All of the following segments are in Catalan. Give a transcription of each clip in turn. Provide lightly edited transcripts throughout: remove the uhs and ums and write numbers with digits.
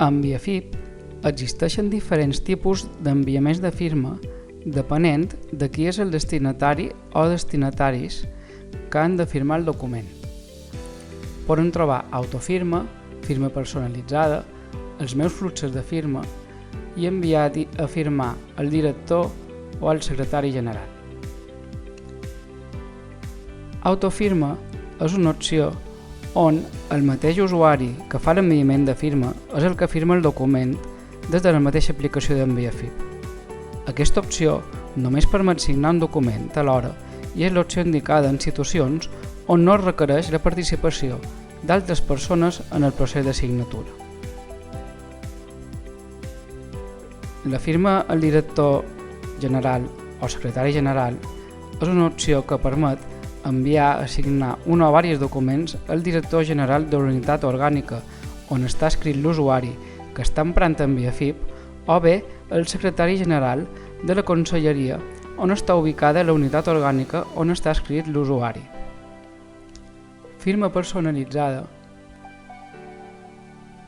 En ViaFIP existeixen diferents tipus d'enviaments de firma depenent de qui és el destinatari o destinataris que han de firmar el document. Poden trobar autofirma, firma personalitzada, els meus fluxos de firma i enviar a firmar al director o al secretari general. Autofirma és una opció on el mateix usuari que fa l'enviament de firma és el que firma el document des de la mateixa aplicació d'EnviaFIP. Aquesta opció només permet signar un document alhora i és l'opció indicada en situacions on no es requereix la participació d'altres persones en el procés de signatura. La firma al director general o secretari general és una opció que permet enviar a signar un o diversos documents al director general de la unitat orgànica on està escrit l'usuari que està emprant EnviaFIP o bé el secretari general de la conselleria on està ubicada la unitat orgànica on està escrit l'usuari. Firma personalitzada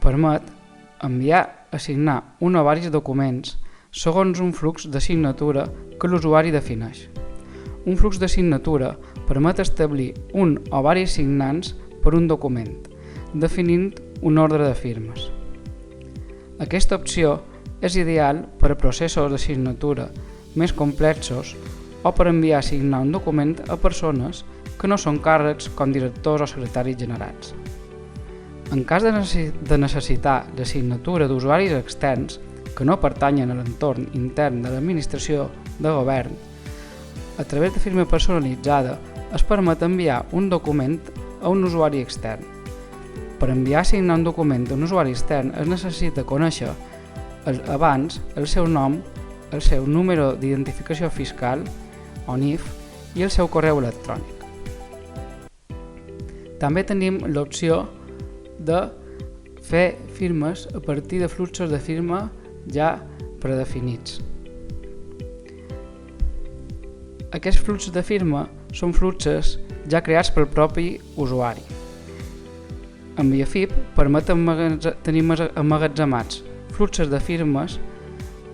permet enviar a signar un o diversos documents segons un flux de signatura que l'usuari defineix. Un flux de signatura permet establir un o diversos signants per un document, definint un ordre de firmes. Aquesta opció és ideal per a processos de signatura més complexos o per enviar a signar un document a persones que no són càrrecs com directors o secretaris generals. En cas de necessitar la signatura d'usuaris externs que no pertanyen a l'entorn intern de l'administració de govern, a través de firma personalitzada es permet enviar un document a un usuari extern. Per enviar a signar un document a un usuari extern es necessita conèixer abans el seu nom, el seu número d'identificació fiscal o NIF i el seu correu electrònic. També tenim l'opció de fer firmes a partir de fluxos de firma ja predefinits. Aquests fluxos de firma són fluxos ja creats pel propi usuari. EnviaFIP permet tenir emmagatzemats fluxos de firmes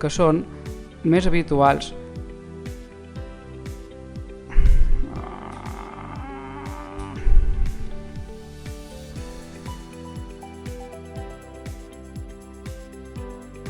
que són més habituals